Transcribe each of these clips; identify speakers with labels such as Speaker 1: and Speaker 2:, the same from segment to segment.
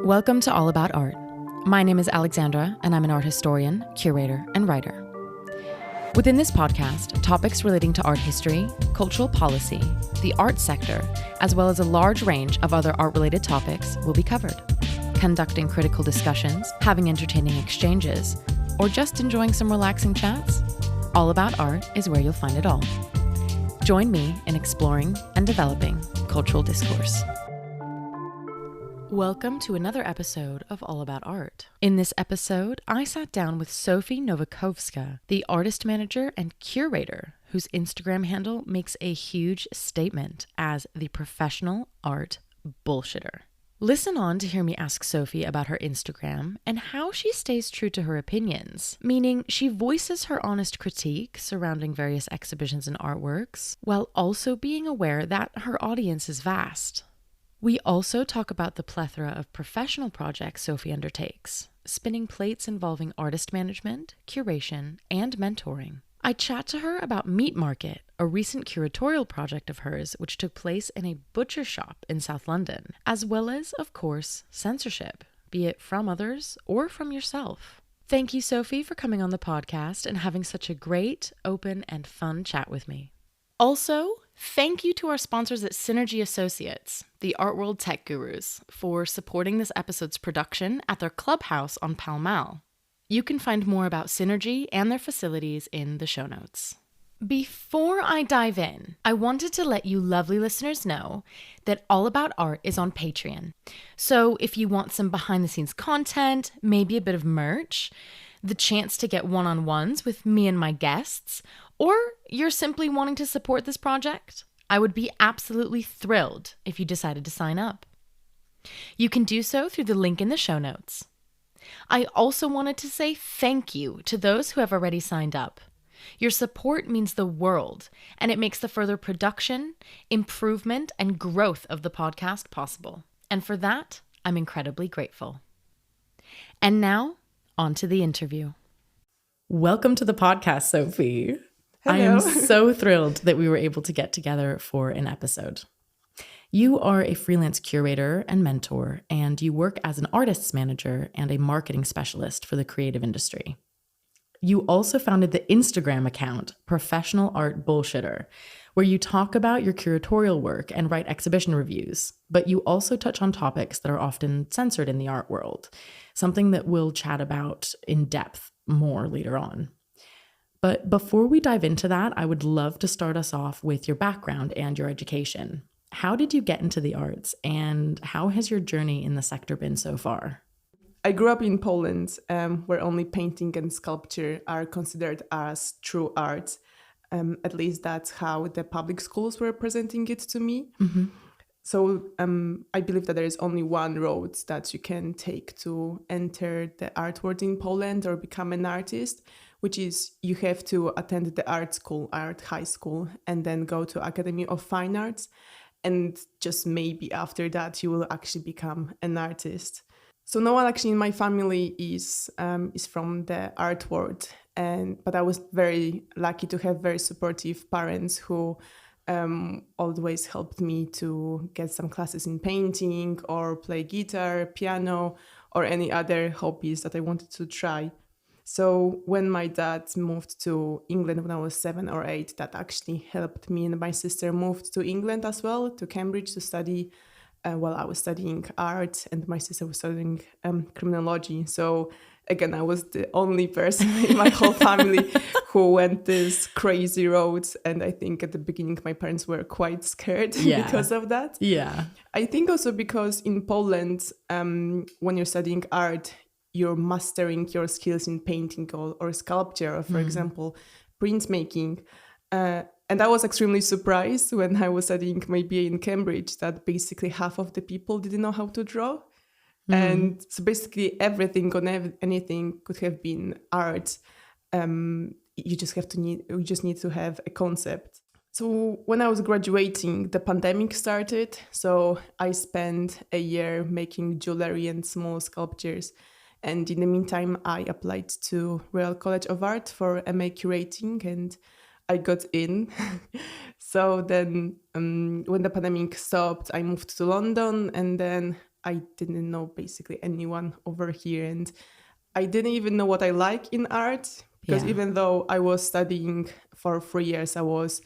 Speaker 1: Welcome to All About Art. My name is Alexandra, and I'm an art historian, curator, and writer. Within this podcast, topics relating to art history, cultural policy, the art sector, as well as a large range of other art-related topics will be covered. Conducting critical discussions, having entertaining exchanges, or just enjoying some relaxing chats, All About Art is where you'll find it all. Join me in exploring and developing cultural discourse. Welcome to another episode of All About Art. In this episode, I sat down with Sophie Nowakowska, the artist manager and curator, whose Instagram handle makes a huge statement as the professional art bullshitter. Listen on to hear me ask Sophie about her Instagram and how she stays true to her opinions, meaning she voices her honest critique surrounding various exhibitions and artworks, while also being aware that her audience is vast. We also talk about the plethora of professional projects Sophie undertakes, spinning plates involving artist management, curation, and mentoring. I chat to her about Meat Market, a recent curatorial project of hers which took place in a butcher shop in South London, as well as, of course, censorship, be it from others or from yourself. Thank you, Sophie, for coming on the podcast and having such a great, open, and fun chat with me. Also, thank you to our sponsors at Synergy Associates, the art world tech gurus, for supporting this episode's production at their clubhouse on Pall Mall. You can find more about Synergy and their facilities in the show notes. Before I dive in, I wanted to let you lovely listeners know that All About Art is on Patreon. So if you want some behind-the-scenes content, maybe a bit of merch, the chance to get one-on-ones with me and my guests, or you're simply wanting to support this project, I would be absolutely thrilled if you decided to sign up. You can do so through the link in the show notes. I also wanted to say thank you to those who have already signed up. Your support means the world, and it makes the further production, improvement, and growth of the podcast possible. And for that, I'm incredibly grateful. And now, on to the interview. Welcome to the podcast, Sophie.
Speaker 2: Hello.
Speaker 1: I am so thrilled that we were able to get together for an episode. You are a freelance curator and mentor, and you work as an artist's manager and a marketing specialist for the creative industry. You also founded the Instagram account, Professional Art Bullshitter, where you talk about your curatorial work and write exhibition reviews, but you also touch on topics that are often censored in the art world, something that we'll chat about in depth more later on. But before we dive into that, I would love to start us off with your background and your education. How did you get into the arts, and how has your journey in the sector been so far?
Speaker 2: I grew up in Poland, where only painting and sculpture are considered as true art. At least that's how the public schools were presenting it to me. Mm-hmm. So I believe that there is only one road that you can take to enter the art world in Poland or become an artist, which is you have to attend the art school, art high school, and then go to Academy of Fine Arts. And just maybe after that, you will actually become an artist. So no one actually in my family is from the art world, but I was very lucky to have very supportive parents who always helped me to get some classes in painting or play guitar, piano, or any other hobbies that I wanted to try. So when my dad moved to England when I was 7 or 8, that actually helped me. And my sister moved to England as well, to Cambridge, to study while I was studying art, and my sister was studying criminology. So again, I was the only person in my whole family who went this crazy road. And I think at the beginning, my parents were quite scared because of that.
Speaker 1: Yeah.
Speaker 2: I think also because in Poland, when you're studying art, you're mastering your skills in painting or sculpture, or, for example, printmaking. And I was extremely surprised when I was studying my BA in Cambridge that basically half of the people didn't know how to draw. And so basically everything on anything could have been art. You just need to have a concept. So when I was graduating, the pandemic started. So I spent a year making jewelry and small sculptures. And in the meantime, I applied to Royal College of Art for MA curating, and I got in. So then when the pandemic stopped, I moved to London, and then I didn't know basically anyone over here, and I didn't even know what I like in art, because even though I was studying for 3 years, I was,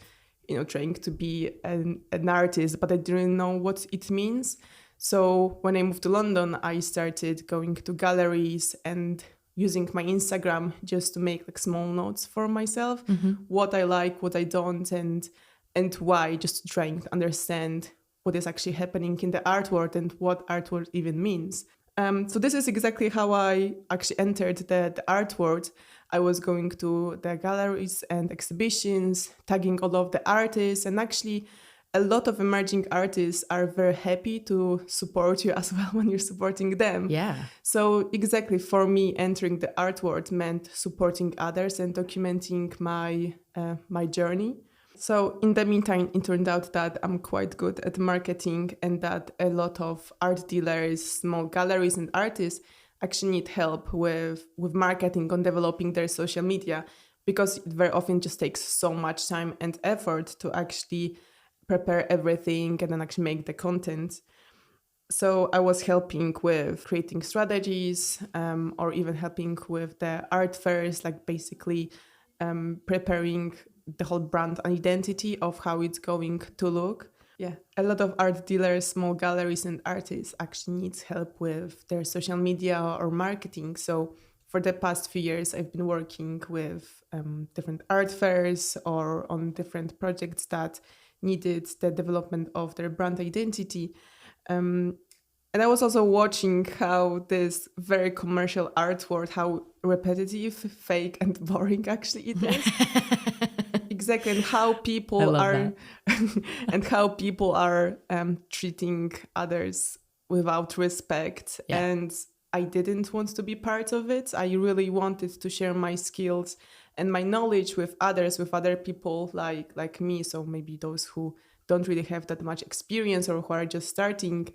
Speaker 2: trying to be an artist, but I didn't know what it means. So when I moved to London, I started going to galleries and using my Instagram just to make like small notes for myself, what I like, what I don't, and why, just trying to understand what is actually happening in the art world and what art world even means. So this is exactly how I actually entered the art world. I was going to the galleries and exhibitions, tagging all of the artists, and actually a lot of emerging artists are very happy to support you as well when you're supporting them.
Speaker 1: Yeah.
Speaker 2: So exactly, for me, entering the art world meant supporting others and documenting my journey. So in the meantime, it turned out that I'm quite good at marketing, and that a lot of art dealers, small galleries and artists actually need help with marketing, on developing their social media, because it very often just takes so much time and effort to actually prepare everything and then actually make the content. So I was helping with creating strategies, or even helping with the art fairs, like basically preparing the whole brand identity of how it's going to look. Yeah, a lot of art dealers, small galleries and artists actually needs help with their social media or marketing. So for the past few years, I've been working with different art fairs or on different projects that needed the development of their brand identity. And I was also watching how this very commercial art world, how repetitive, fake, and boring actually it is. Exactly, and how people are and how people are treating others without respect.
Speaker 1: Yeah.
Speaker 2: And I didn't want to be part of it. I really wanted to share my skills and my knowledge with others, with other people like me. So maybe those who don't really have that much experience or who are just starting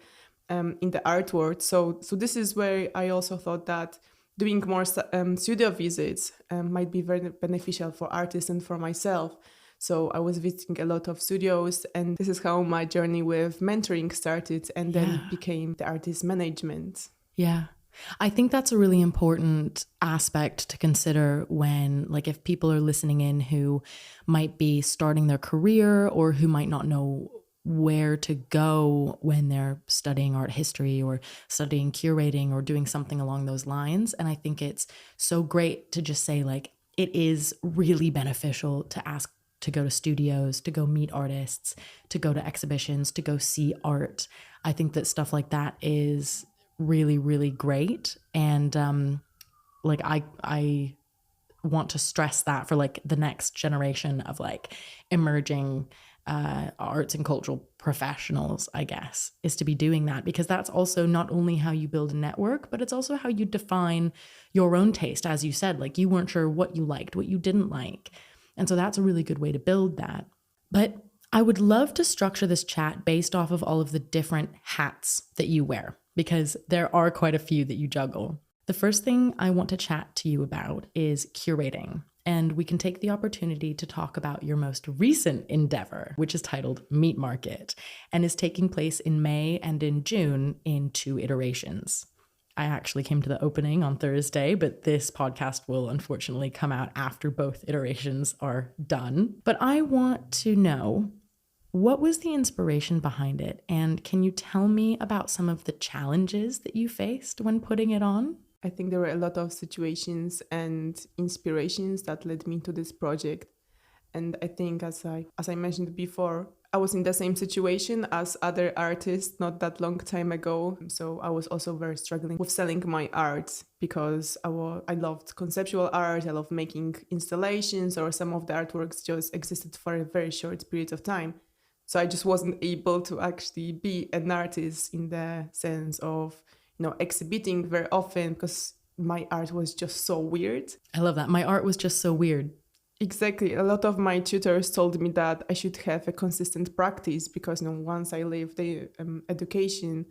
Speaker 2: in the art world. So this is where I also thought that doing more studio visits might be very beneficial for artists and for myself. So I was visiting a lot of studios, and this is how my journey with mentoring started, and then became the artist management.
Speaker 1: Yeah. I think that's a really important aspect to consider when, like, if people are listening in who might be starting their career or who might not know where to go when they're studying art history or studying curating or doing something along those lines. And I think it's so great to just say, like, it is really beneficial to ask to go to studios, to go meet artists, to go to exhibitions, to go see art. I think that stuff like that is really, really great. And like I want to stress that for like the next generation of like emerging arts and cultural professionals, I guess, is to be doing that, because that's also not only how you build a network, but it's also how you define your own taste. As you said, like, you weren't sure what you liked, what you didn't like. And so that's a really good way to build that. But I would love to structure this chat based off of all of the different hats that you wear, because there are quite a few that you juggle. The first thing I want to chat to you about is curating. And we can take the opportunity to talk about your most recent endeavor, which is titled Meat Market, and is taking place in May and in June in 2 iterations. I actually came to the opening on Thursday, but this podcast will unfortunately come out after both iterations are done. But I want to know, what was the inspiration behind it? And can you tell me about some of the challenges that you faced when putting it on?
Speaker 2: I think there were a lot of situations and inspirations that led me to this project. And I think, as I mentioned before, I was in the same situation as other artists not that long time ago. So I was also very struggling with selling my art, because I loved conceptual art. I loved making installations, or some of the artworks just existed for a very short period of time. So I just wasn't able to actually be an artist in the sense of, exhibiting very often, because my art was just so weird.
Speaker 1: I love that. My art was just so weird.
Speaker 2: Exactly. A lot of my tutors told me that I should have a consistent practice, because once I leave the education,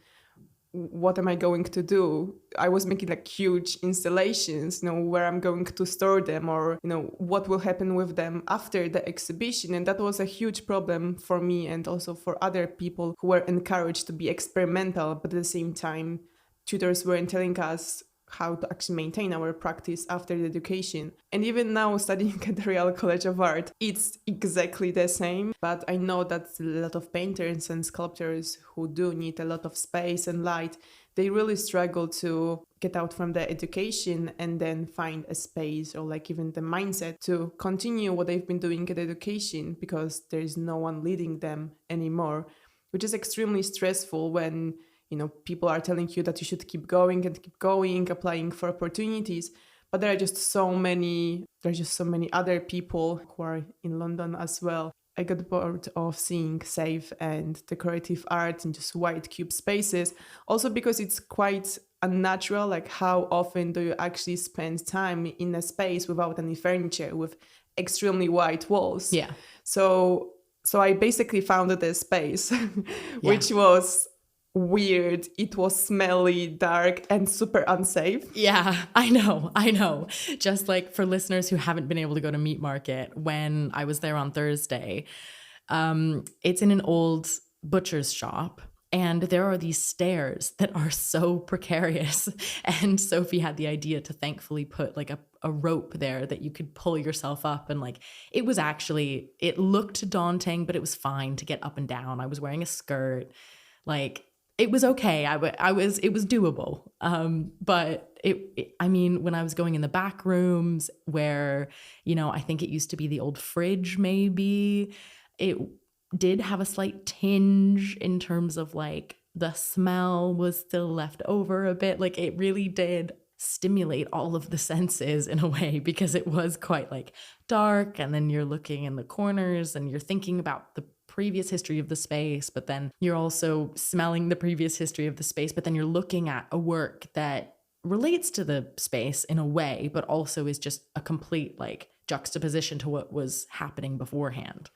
Speaker 2: what am I going to do? I was making like huge installations, where I'm going to store them, or, what will happen with them after the exhibition. And that was a huge problem for me and also for other people who were encouraged to be experimental, but at the same time, tutors weren't telling us how to actually maintain our practice after the education. And even now, studying at the Real College of Art, it's exactly the same. But I know that a lot of painters and sculptors who do need a lot of space and light, they really struggle to get out from the education and then find a space or like even the mindset to continue what they've been doing at education, because there's no one leading them anymore, which is extremely stressful when people are telling you that you should keep going and keep going, applying for opportunities. But there are just so many other people who are in London as well. I got bored of seeing safe and decorative art in just white cube spaces. Also because it's quite unnatural, like how often do you actually spend time in a space without any furniture, with extremely white walls?
Speaker 1: Yeah.
Speaker 2: So I basically founded a space, which was weird. It was smelly, dark, and super unsafe.
Speaker 1: Yeah, I know. Just like for listeners who haven't been able to go to Meat Market, when I was there on Thursday, it's in an old butcher's shop. And there are these stairs that are so precarious. And Sophie had the idea to thankfully put like a rope there that you could pull yourself up. And like, it looked daunting, but it was fine to get up and down. I was wearing a skirt. Like, it was okay. It was doable. But I mean, when I was going in the back rooms where, I think it used to be the old fridge, maybe, it did have a slight tinge in terms of like the smell was still left over a bit. Like it really did stimulate all of the senses in a way, because it was quite like dark, and then you're looking in the corners and you're thinking about the previous history of the space, but then you're also smelling the previous history of the space, but then you're looking at a work that relates to the space in a way, but also is just a complete like juxtaposition to what was happening beforehand.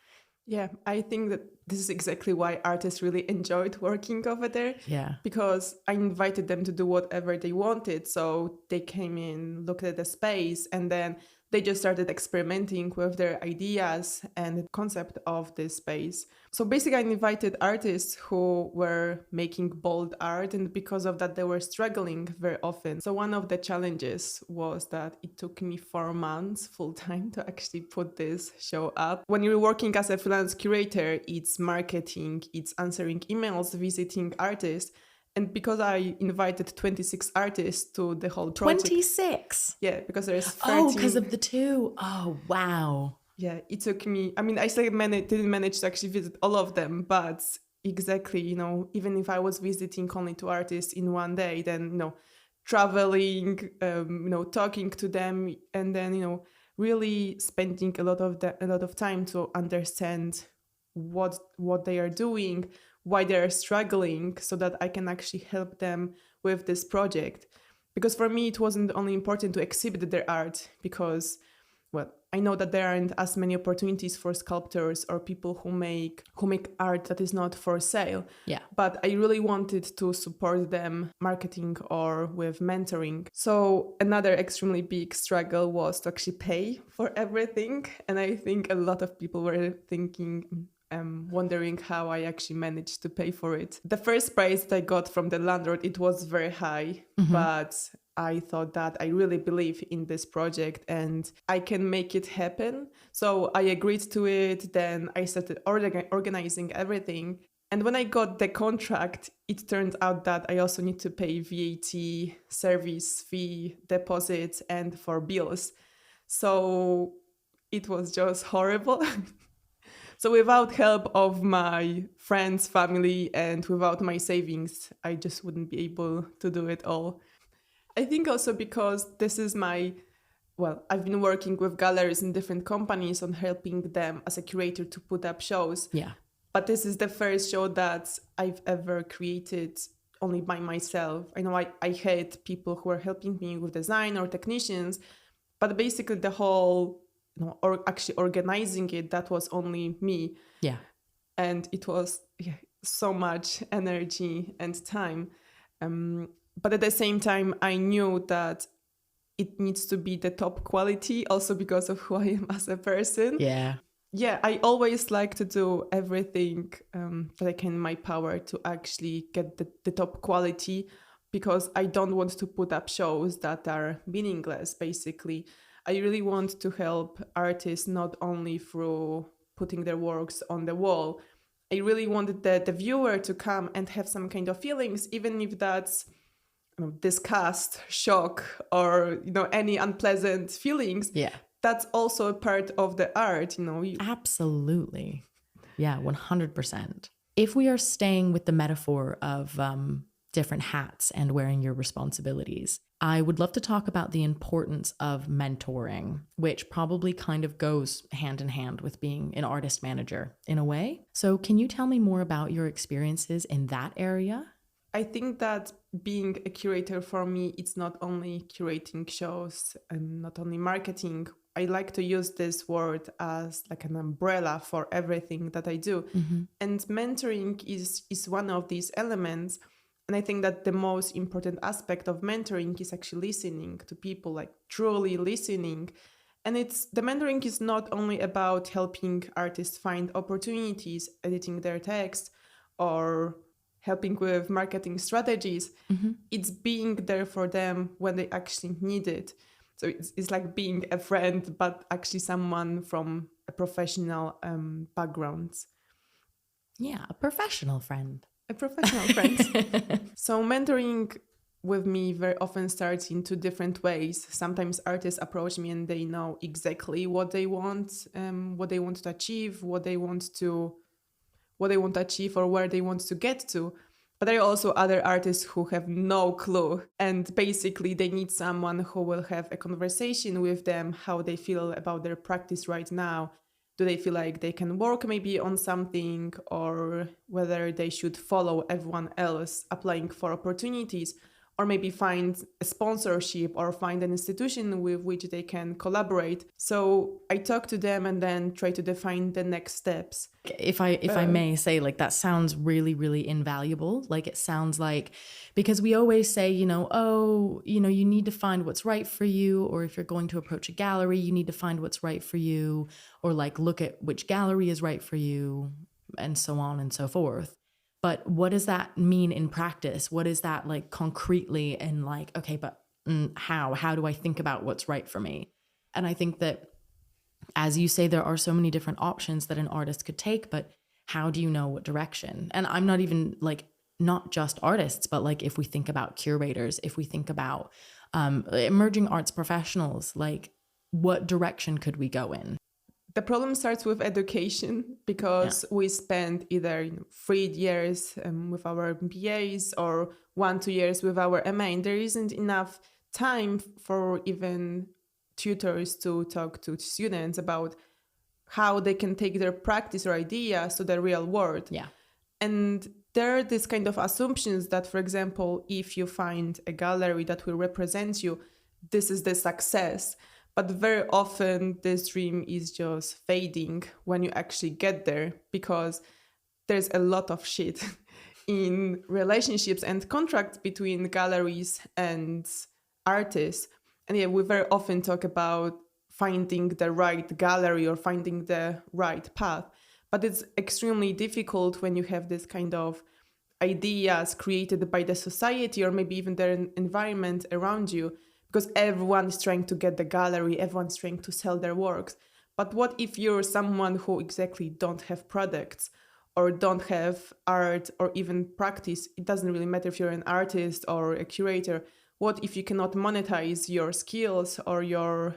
Speaker 2: Yeah, I think that this is exactly why artists really enjoyed working over there.
Speaker 1: Yeah.
Speaker 2: Because I invited them to do whatever they wanted. So they came in, looked at the space, and then they just started experimenting with their ideas and the concept of this space. So basically, I invited artists who were making bold art, and because of that, they were struggling very often. So one of the challenges was that it took me 4 months full time to actually put this show up. When you're working as a freelance curator, it's marketing, it's answering emails, visiting artists. And because I invited 26 artists to the whole project.
Speaker 1: 26?
Speaker 2: Yeah, because there's 13.
Speaker 1: Oh, because of the two. Oh, wow.
Speaker 2: Yeah, it took me, I still didn't manage to actually visit all of them, but exactly, even if I was visiting only 2 artists in one day, then, traveling, talking to them, and then, really spending a lot of time to understand what they are doing, why they're struggling, so that I can actually help them with this project. Because for me, it wasn't only important to exhibit their art, because, well, I know that there aren't as many opportunities for sculptors or people who make art that is not for sale.
Speaker 1: Yeah.
Speaker 2: But I really wanted to support them marketing or with mentoring. So another extremely big struggle was to actually pay for everything. And I think a lot of people were wondering how I actually managed to pay for it. The first price that I got from the landlord, it was very high, but I thought that I really believe in this project and I can make it happen. So I agreed to it. Then I started organizing everything. And when I got the contract, it turned out that I also need to pay VAT, service fee, deposit, and for bills. So it was just horrible. So without help of my friends, family, and without my savings, I just wouldn't be able to do it all. I think also because this is I've been working with galleries in different companies on helping them as a curator to put up shows.
Speaker 1: Yeah.
Speaker 2: But this is the first show that I've ever created only by myself. I know I had people who were helping me with design or technicians, but basically the whole or actually organizing it, that was only me.
Speaker 1: Yeah.
Speaker 2: And it was so much energy and time. But at the same time, I knew that it needs to be the top quality, also because of who I am as a person.
Speaker 1: Yeah.
Speaker 2: Yeah, I always like to do everything that I can in my power to actually get the top quality, because I don't want to put up shows that are meaningless, basically. I really want to help artists not only through putting their works on the wall. I really wanted the viewer to come and have some kind of feelings, even if that's disgust, shock, or any unpleasant feelings.
Speaker 1: Yeah.
Speaker 2: That's also a part of the art.
Speaker 1: Absolutely. Yeah, 100%. If we are staying with the metaphor of different hats and wearing your responsibilities, I would love to talk about the importance of mentoring, which probably kind of goes hand in hand with being an artist manager in a way. So can you tell me more about your experiences in that area?
Speaker 2: I think that being a curator for me, it's not only curating shows and not only marketing. I like to use this word as like an umbrella for everything that I do.
Speaker 1: Mm-hmm.
Speaker 2: And mentoring is one of these elements. And I think that the most important aspect of mentoring is actually listening to people, like truly listening. And the mentoring is not only about helping artists find opportunities, editing their text, or helping with marketing strategies.
Speaker 1: Mm-hmm.
Speaker 2: It's being there for them when they actually need it. So it's like being a friend, but actually someone from a professional background.
Speaker 1: Yeah, a professional friend.
Speaker 2: A professional friend. So mentoring with me very often starts in two different ways. Sometimes artists approach me and they know exactly what they want to achieve, what they want to achieve, or where they want to get to. But there are also other artists who have no clue, and basically they need someone who will have a conversation with them, how they feel about their practice right now. Do they feel like they can work maybe on something, or whether they should follow everyone else applying for opportunities, or maybe find a sponsorship or find an institution with which they can collaborate. So I talk to them and then try to define the next steps.
Speaker 1: If I may say, like, that sounds really, really invaluable. Like, it sounds like, because we always say, you need to find what's right for you, or if you're going to approach a gallery, you need to find what's right for you, or like look at which gallery is right for you, and so on and so forth. But what does that mean in practice? What is that like concretely? And like, okay, but how do I think about what's right for me? And I think that, as you say, there are so many different options that an artist could take, but how do you know what direction? And I'm not even like, not just artists, but like if we think about curators, if we think about emerging arts professionals, like what direction could we go in?
Speaker 2: The problem starts with education, because we spend either 3 years with our BAs or 1-2 years with our MA, and there isn't enough time for even tutors to talk to students about how they can take their practice or ideas to the real world.
Speaker 1: Yeah.
Speaker 2: And there are these kind of assumptions that, for example, if you find a gallery that will represent you, this is the success. But very often this dream is just fading when you actually get there, because there's a lot of shit in relationships and contracts between galleries and artists. And yeah, we very often talk about finding the right gallery or finding the right path. But it's extremely difficult when you have this kind of ideas created by the society or maybe even the environment around you, because everyone is trying to get the gallery, everyone's trying to sell their works. But what if you're someone who exactly don't have products or don't have art or even practice? It doesn't really matter if you're an artist or a curator. What if you cannot monetize your skills or your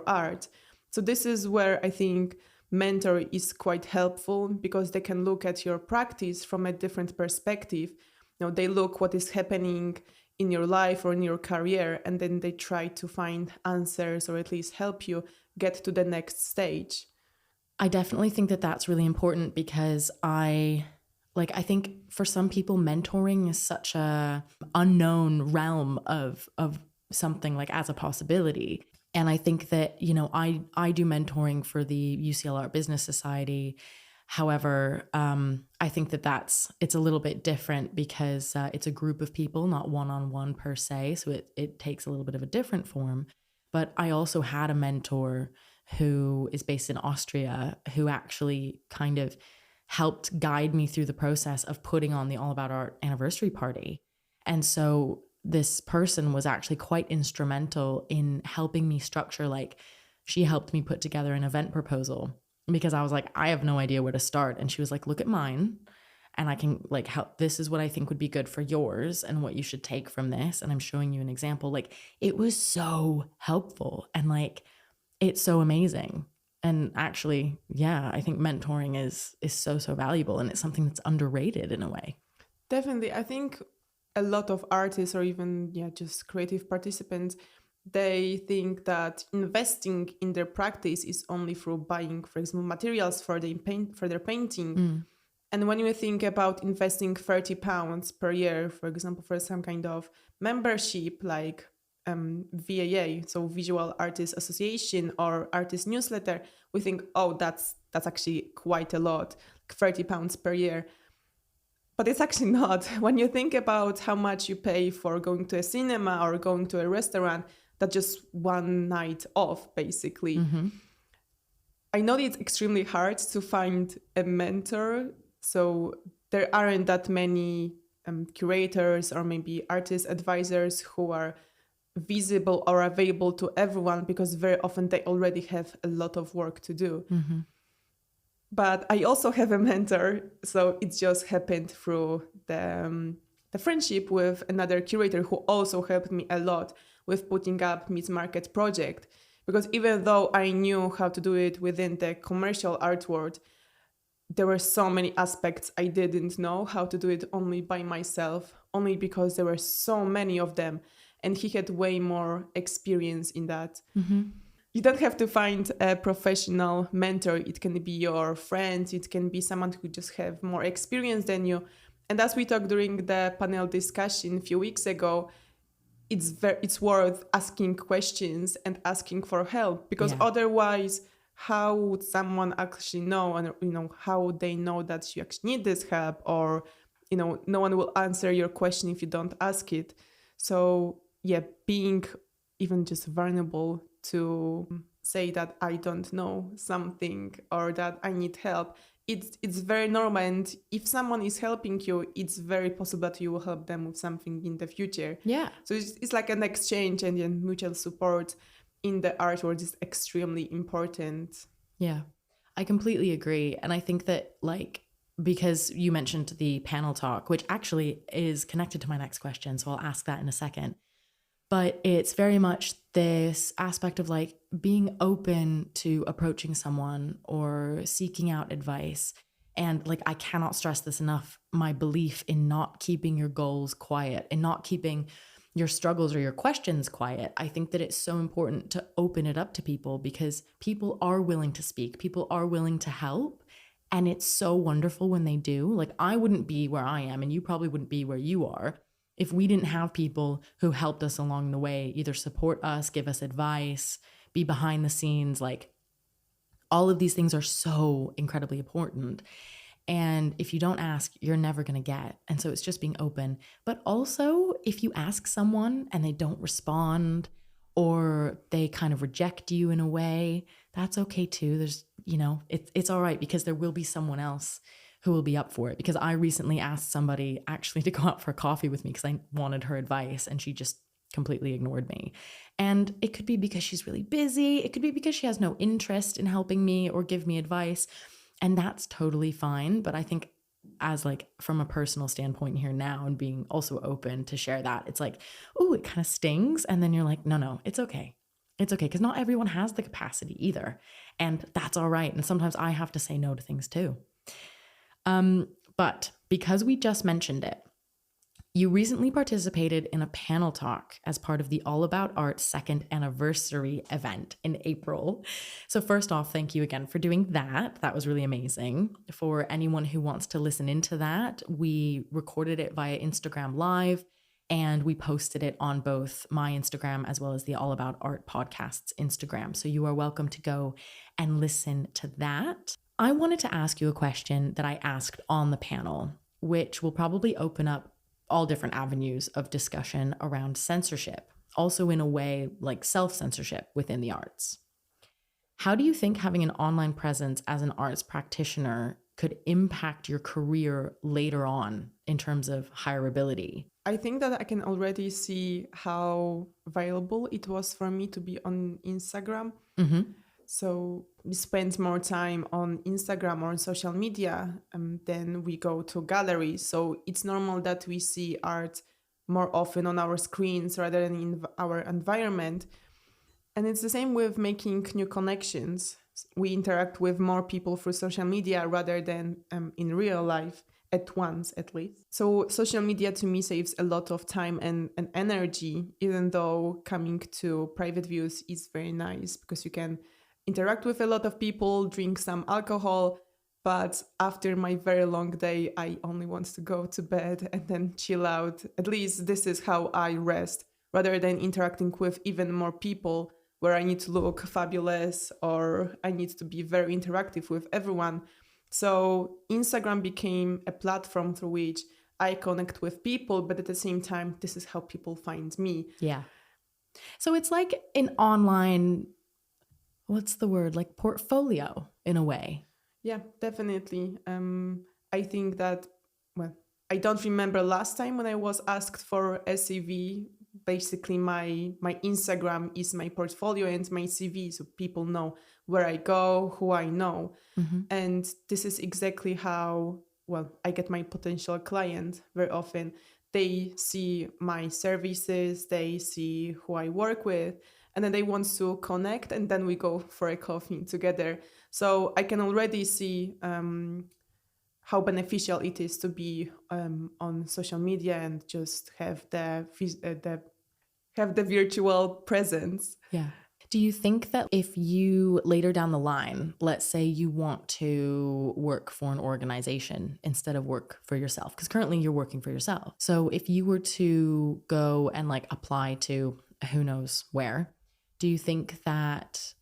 Speaker 2: art? So this is where I think mentor is quite helpful, because they can look at your practice from a different perspective. They look what is happening in your life or in your career, and then they try to find answers or at least help you get to the next stage.
Speaker 1: I definitely think that that's really important, because I think for some people mentoring is such a unknown realm of something like as a possibility. And I think that, I do mentoring for the UCL Art Business Society. However, I think it's a little bit different because it's a group of people, not one-on-one per se. So it takes a little bit of a different form. But I also had a mentor who is based in Austria who actually kind of helped guide me through the process of putting on the All About Art anniversary party. And so this person was actually quite instrumental in helping me structure, like she helped me put together an event proposal because I was like, I have no idea where to start. And she was like, look at mine and I can like help. This is what I think would be good for yours and what you should take from this. And I'm showing you an example. Like it was so helpful and like, it's so amazing. And actually, yeah, I think mentoring is so valuable and it's something that's underrated in a way.
Speaker 2: Definitely. I think a lot of artists or even just creative participants, they think that investing in their practice is only through buying, for example, materials for their painting. And when you think about investing £30 per year, for example, for some kind of membership like VAA, so Visual Artists Association or Artist Newsletter, we think, oh, that's actually quite a lot, £30 per year. But it's actually not. When you think about how much you pay for going to a cinema or going to a restaurant, that's just one night off, basically. I know it's extremely hard to find a mentor. So there aren't that many curators or maybe artist advisors who are visible or available to everyone because very often they already have a lot of work to do. But I also have a mentor, so it just happened through the friendship with another curator who also helped me a lot with putting up mid-market project. Because even though I knew how to do it within the commercial art world, there were so many aspects I didn't know how to do it only by myself, only because there were so many of them. And he had way more experience in that. You don't have to find a professional mentor. It can be your friend. It can be someone who just have more experience than you. And as we talked during the panel discussion a few weeks ago, it's worth asking questions and asking for help because otherwise, how would someone actually know? And how would they know that you actually need this help? Or no one will answer your question if you don't ask it. So being even just vulnerable to say that I don't know something or that I need help, it's very normal. And if someone is helping you, it's very possible that you will help them with something in the future.
Speaker 1: Yeah.
Speaker 2: So it's like an exchange, and then mutual support in the art world is extremely important.
Speaker 1: Yeah, I completely agree. And I think that because you mentioned the panel talk, which actually is connected to my next question, so I'll ask that in a second. But it's very much this aspect of being open to approaching someone or seeking out advice. And I cannot stress this enough, my belief in not keeping your goals quiet and not keeping your struggles or your questions quiet. I think that it's so important to open it up to people because people are willing to speak. People are willing to help. And it's so wonderful when they do. I wouldn't be where I am and you probably wouldn't be where you are if we didn't have people who helped us along the way, either support us, give us advice, be behind the scenes. All of these things are so incredibly important. And if you don't ask, you're never going to get. And so it's just being open. But also, if you ask someone and they don't respond or they kind of reject you in a way, that's okay too. There's, it's all right because there will be someone else who will be up for it. Because I recently asked somebody actually to go out for coffee with me because I wanted her advice and she just completely ignored me. And it could be because she's really busy. It could be because she has no interest in helping me or give me advice. And that's totally fine. But I think as from a personal standpoint here now and being also open to share that, it's oh, it kind of stings. And then you're no, it's okay. It's okay. Because not everyone has the capacity either. And that's all right. And sometimes I have to say no to things too. But because we just mentioned it, you recently participated in a panel talk as part of the All About Art second anniversary event in April. So first off, thank you again for doing that. That was really amazing. For anyone who wants to listen into that, we recorded it via Instagram Live and we posted it on both my Instagram as well as the All About Art podcast's Instagram. So you are welcome to go and listen to that. I wanted to ask you a question that I asked on the panel, which will probably open up all different avenues of discussion around censorship, also in a way like self-censorship within the arts. How do you think having an online presence as an arts practitioner could impact your career later on in terms of hireability?
Speaker 2: I think that I can already see how valuable it was for me to be on Instagram.
Speaker 1: Mm-hmm.
Speaker 2: So we spend more time on Instagram or on social media, then we go to galleries. So it's normal that we see art more often on our screens rather than in our environment. And it's the same with making new connections. We interact with more people through social media rather than in real life, at once at least. So social media to me saves a lot of time and energy, even though coming to private views is very nice because you can interact with a lot of people, drink some alcohol, but after my very long day, I only want to go to bed and then chill out. At least this is how I rest, rather than interacting with even more people where I need to look fabulous or I need to be very interactive with everyone. So Instagram became a platform through which I connect with people, but at the same time, this is how people find me.
Speaker 1: Yeah. So it's like an online, what's the word? Like portfolio in a way.
Speaker 2: Yeah, definitely. I think that, well, I don't remember last time when I was asked for a CV. Basically, my Instagram is my portfolio and my CV, so people know where I go, who I know.
Speaker 1: Mm-hmm.
Speaker 2: And this is exactly how, well, I get my potential client very often. They see my services, they see who I work with, and then they want to connect, and then we go for a coffee together. So I can already see how beneficial it is to be on social media and just have the virtual presence.
Speaker 1: Yeah. Do you think that if you later down the line, let's say you want to work for an organization instead of work for yourself, because currently you're working for yourself. So if you were to go and like apply to who knows where, do you think that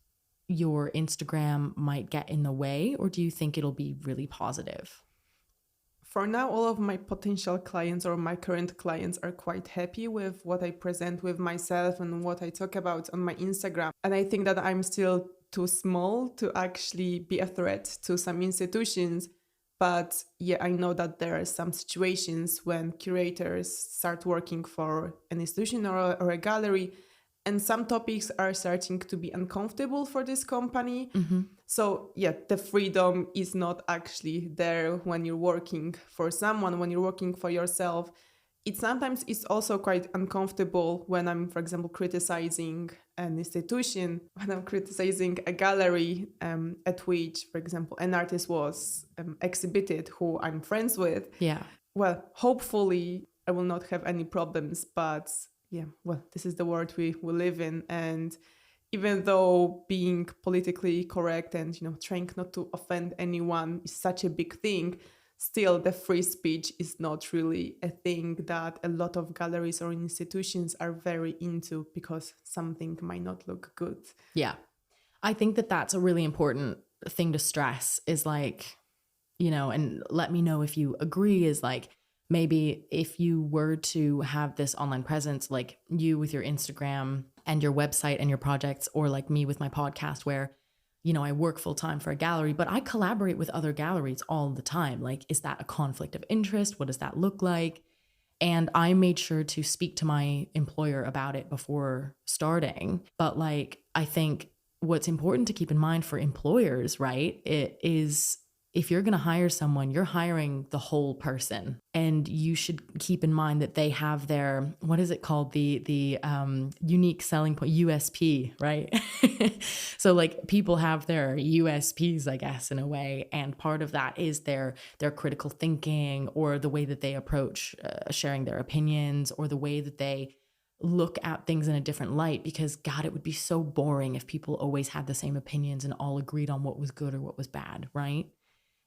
Speaker 1: your Instagram might get in the way, or do you think it'll be really positive?
Speaker 2: For now, all of my potential clients or my current clients are quite happy with what I present with myself and what I talk about on my Instagram. And I think that I'm still too small to actually be a threat to some institutions. But yeah, I know that there are some situations when curators start working for an institution or a gallery, and some topics are starting to be uncomfortable for this company.
Speaker 1: Mm-hmm.
Speaker 2: So yeah, the freedom is not actually there when you're working for someone, when you're working for yourself. It sometimes is also quite uncomfortable when I'm, for example, criticizing an institution, when I'm criticizing a gallery at which, for example, an artist was exhibited who I'm friends with.
Speaker 1: Yeah.
Speaker 2: Well, hopefully I will not have any problems, but yeah, well, this is the world we live in. And even though being politically correct and, trying not to offend anyone is such a big thing, still the free speech is not really a thing that a lot of galleries or institutions are very into because something might not look good.
Speaker 1: Yeah. I think that that's a really important thing to stress is like, and let me know if you agree, is like, maybe if you were to have this online presence, like you with your Instagram and your website and your projects, or like me with my podcast where, I work full time for a gallery, but I collaborate with other galleries all the time. Like, is that a conflict of interest? What does that look like? And I made sure to speak to my employer about it before starting. But like, I think what's important to keep in mind for employers, right, it is if you're going to hire someone, you're hiring the whole person, and you should keep in mind that they have their, what is it called? The unique selling point, USP, right? So like people have their USPs, I guess, in a way. And part of that is their critical thinking, or the way that they approach sharing their opinions, or the way that they look at things in a different light. Because God, it would be so boring if people always had the same opinions and all agreed on what was good or what was bad, right?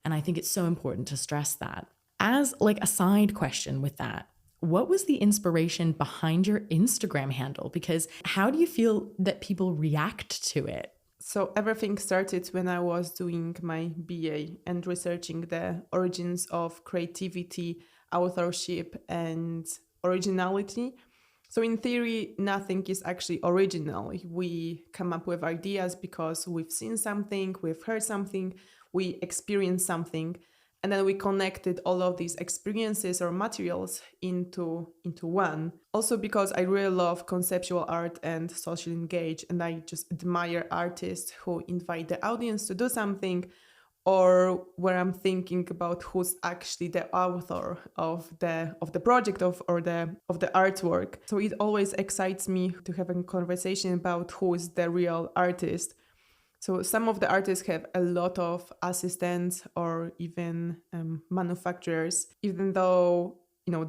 Speaker 1: And I think it's so important to stress that. As like a side question with that, what was the inspiration behind your Instagram handle? Because how do you feel that people react to it?
Speaker 2: So everything started when I was doing my BA and researching the origins of creativity, authorship, and originality. So in theory, nothing is actually original. We come up with ideas because we've seen something, we've heard something, we experienced something, and then we connected all of these experiences or materials into one. Also because I really love conceptual art and social engage, and I just admire artists who invite the audience to do something, or where I'm thinking about who's actually the author of the project or the artwork. So it always excites me to have a conversation about who is the real artist. So some of the artists have a lot of assistants or even manufacturers, even though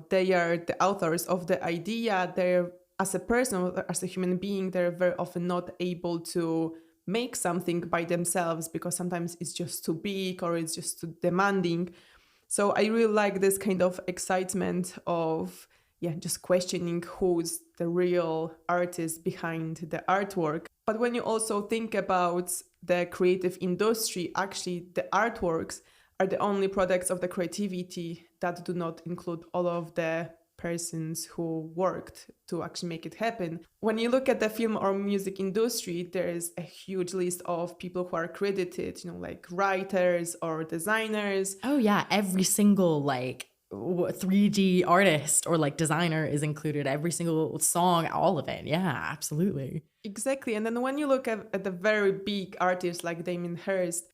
Speaker 2: they are the authors of the idea. They're, as a person or as a human being, they're very often not able to make something by themselves because sometimes it's just too big or it's just too demanding. So I really like this kind of excitement of just questioning who's the real artist behind the artwork. But when you also think about the creative industry, actually the artworks are the only products of the creativity that do not include all of the persons who worked to actually make it happen. When you look at the film or music industry, there is a huge list of people who are credited, like writers or designers.
Speaker 1: Oh yeah, every single 3D artist or designer is included, every single song, all of it. Yeah, absolutely.
Speaker 2: Exactly. And then when you look at the very big artists like Damien Hirst,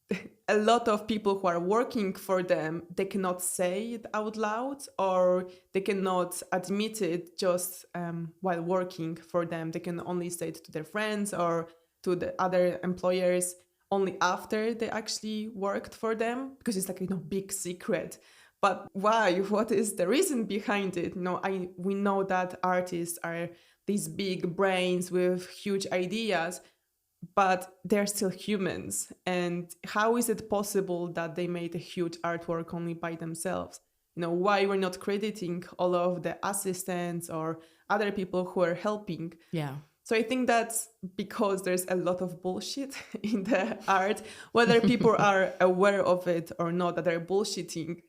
Speaker 2: a lot of people who are working for them, they cannot say it out loud, or they cannot admit it just while working for them. They can only say it to their friends or to the other employers only after they actually worked for them, because it's big secret. But why? What is the reason behind it? We know that artists are these big brains with huge ideas, but they're still humans. And how is it possible that they made a huge artwork only by themselves? Why we're not crediting all of the assistants or other people who are helping?
Speaker 1: Yeah.
Speaker 2: So I think that's because there's a lot of bullshit in the art, whether people are aware of it or not, that they're bullshitting.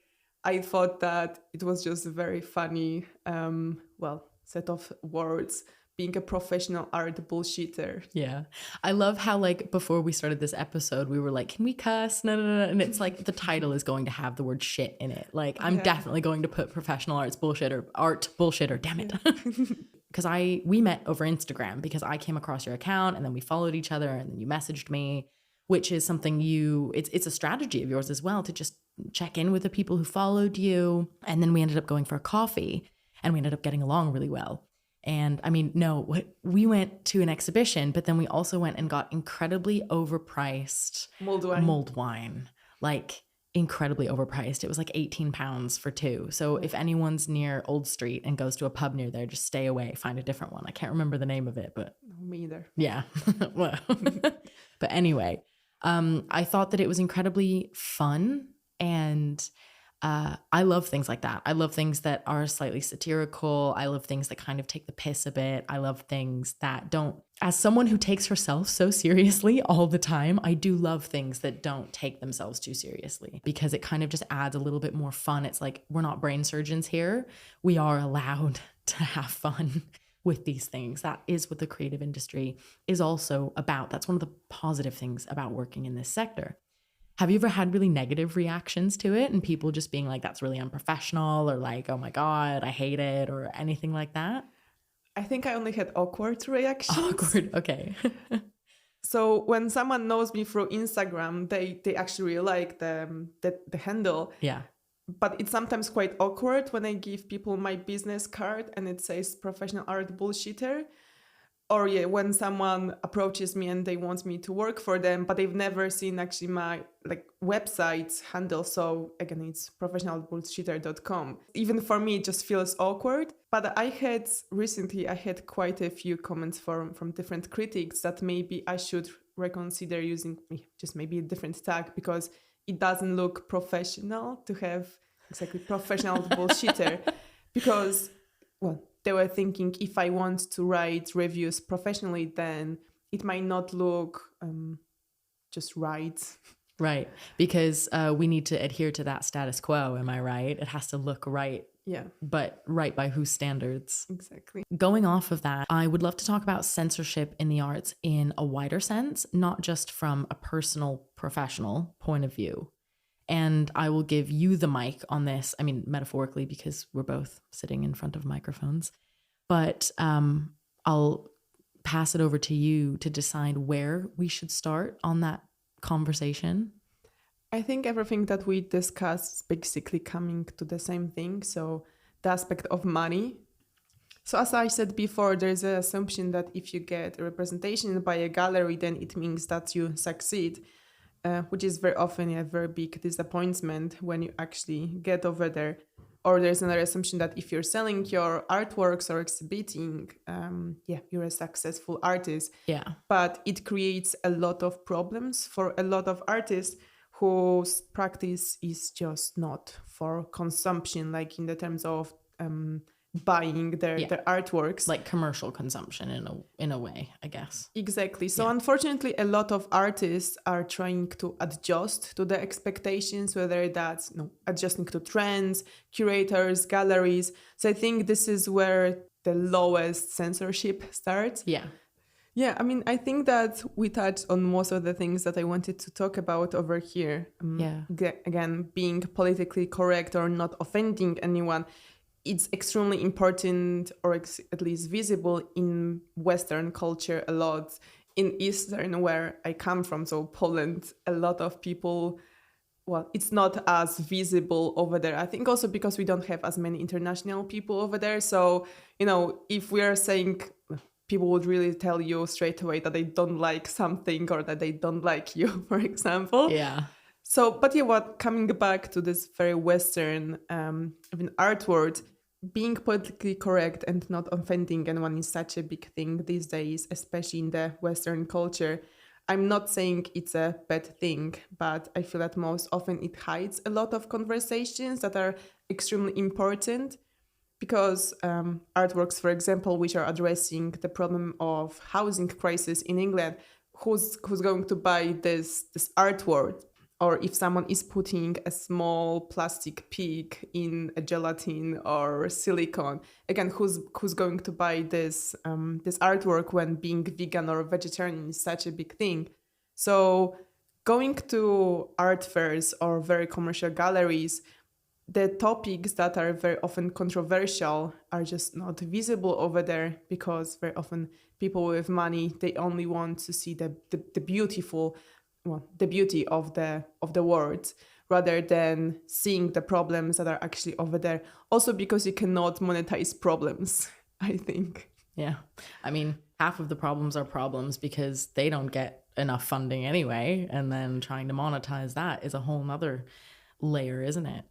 Speaker 2: I thought that it was just a very funny, set of words, being a professional art bullshitter.
Speaker 1: Yeah. I love how before we started this episode, we were like, can we cuss? No. And it's the title is going to have the word shit in it. I'm definitely going to put professional art bullshitter, damn it. Because we met over Instagram because I came across your account and then we followed each other and then you messaged me, which is something it's a strategy of yours as well, to just check in with the people who followed you. And then we ended up going for a coffee and we ended up getting along really well. And we went to an exhibition, but then we also went and got incredibly overpriced mulled wine, incredibly overpriced. It was £18 for two. So if anyone's near Old Street and goes to a pub near there, just stay away, find a different one. I can't remember the name of it, but
Speaker 2: me either.
Speaker 1: Yeah. Well, but anyway, I thought that it was incredibly fun. And I love things like that. I love things that are slightly satirical. I love things that kind of take the piss a bit. I love things that don't, as someone who takes herself so seriously all the time, I do love things that don't take themselves too seriously, because it kind of just adds a little bit more fun. It's we're not brain surgeons here. We are allowed to have fun with these things. That is what the creative industry is also about. That's one of the positive things about working in this sector. Have you ever had really negative reactions to it and people just being that's really unprofessional, or oh my God, I hate it, or anything like that?
Speaker 2: I think I only had awkward reactions.
Speaker 1: Awkward, okay.
Speaker 2: So when someone knows me through Instagram, they actually really like the handle.
Speaker 1: Yeah.
Speaker 2: But it's sometimes quite awkward when I give people my business card and it says professional art bullshitter. Or when someone approaches me and they want me to work for them, but they've never seen actually my website handle. So again, it's professionalbullshitter.com. Even for me, it just feels awkward. But I had quite a few comments from different critics that maybe I should reconsider using just maybe a different tag, because it doesn't look professional to have exactly professional bullshitter. Because, they were thinking, if I want to write reviews professionally, then it might not look just right.
Speaker 1: Right. Because we need to adhere to that status quo. Am I right? It has to look right.
Speaker 2: Yeah.
Speaker 1: But right by whose standards?
Speaker 2: Exactly.
Speaker 1: Going off of that, I would love to talk about censorship in the arts in a wider sense, not just from a personal, professional point of view. And I will give you the mic on this. I mean, metaphorically, because we're both sitting in front of microphones. But I'll pass it over to you to decide where we should start on that conversation.
Speaker 2: I think everything that we discussed is basically coming to the same thing. So the aspect of money. So as I said before, there's an assumption that if you get a representation by a gallery, then it means that you succeed, which is very often a very big disappointment when you actually get over there. Or there's another assumption that if you're selling your artworks or exhibiting, you're a successful artist.
Speaker 1: Yeah.
Speaker 2: But it creates a lot of problems for a lot of artists whose practice is just not for consumption, like in the terms of buying their artworks.
Speaker 1: Like commercial consumption in a way, I guess.
Speaker 2: Exactly. So unfortunately, a lot of artists are trying to adjust to the expectations, whether that's adjusting to trends, curators, galleries. So I think this is where the lowest censorship starts.
Speaker 1: Yeah.
Speaker 2: Yeah, I mean, I think that we touched on most of the things that I wanted to talk about over here. Again, being politically correct or not offending anyone, it's extremely important, or at least visible in Western culture a lot. In Eastern, where I come from, so Poland, a lot of people, well, it's not as visible over there. I think also because we don't have as many international people over there. So, if we are saying... people would really tell you straight away that they don't like something or that they don't like you, for example.
Speaker 1: Yeah.
Speaker 2: So, but coming back to this very Western art world, being politically correct and not offending anyone is such a big thing these days, especially in the Western culture. I'm not saying it's a bad thing, but I feel that most often it hides a lot of conversations that are extremely important. Because artworks, for example, which are addressing the problem of housing crisis in England, who's going to buy this artwork? Or if someone is putting a small plastic pig in a gelatin or silicone, again, who's going to buy this artwork when being vegan or vegetarian is such a big thing? So going to art fairs or very commercial galleries, the topics that are very often controversial are just not visible over there, because very often people with money, they only want to see the beauty of the world, rather than seeing the problems that are actually over there. Also because you cannot monetize problems, I think.
Speaker 1: Yeah. I mean, half of the problems are problems because they don't get enough funding anyway. And then trying to monetize that is a whole nother layer, isn't it?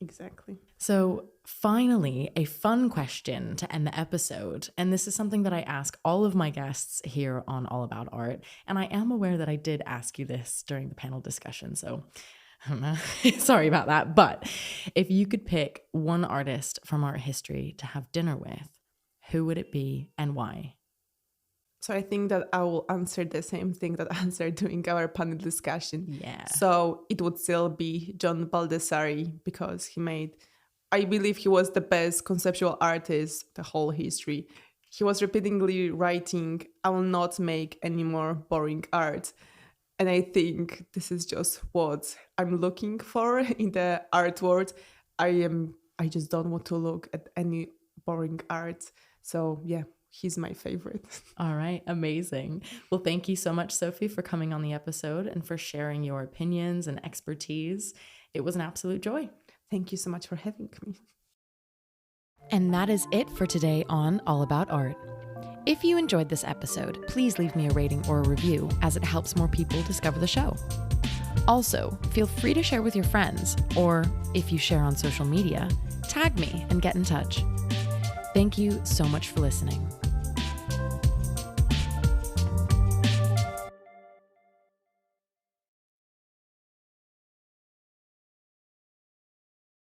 Speaker 2: Exactly.
Speaker 1: So finally, a fun question to end the episode. And this is something that I ask all of my guests here on All About Art. And I am aware that I did ask you this during the panel discussion. So sorry about that. But if you could pick one artist from art history to have dinner with, who would it be and why?
Speaker 2: So I think that I will answer the same thing that I answered during our panel discussion.
Speaker 1: Yeah.
Speaker 2: So it would still be John Baldessari, because I believe he was the best conceptual artist the whole history. He was repeatedly writing, "I will not make any more boring art." And I think this is just what I'm looking for in the art world. I just don't want to look at any boring art. So yeah. He's my favorite.
Speaker 1: All right. Amazing. Well, thank you so much, Sophie, for coming on the episode and for sharing your opinions and expertise. It was an absolute joy.
Speaker 2: Thank you so much for having me.
Speaker 1: And that is it for today on All About Art. If you enjoyed this episode, please leave me a rating or a review, as it helps more people discover the show. Also, feel free to share with your friends, or if you share on social media, tag me and get in touch. Thank you so much for listening.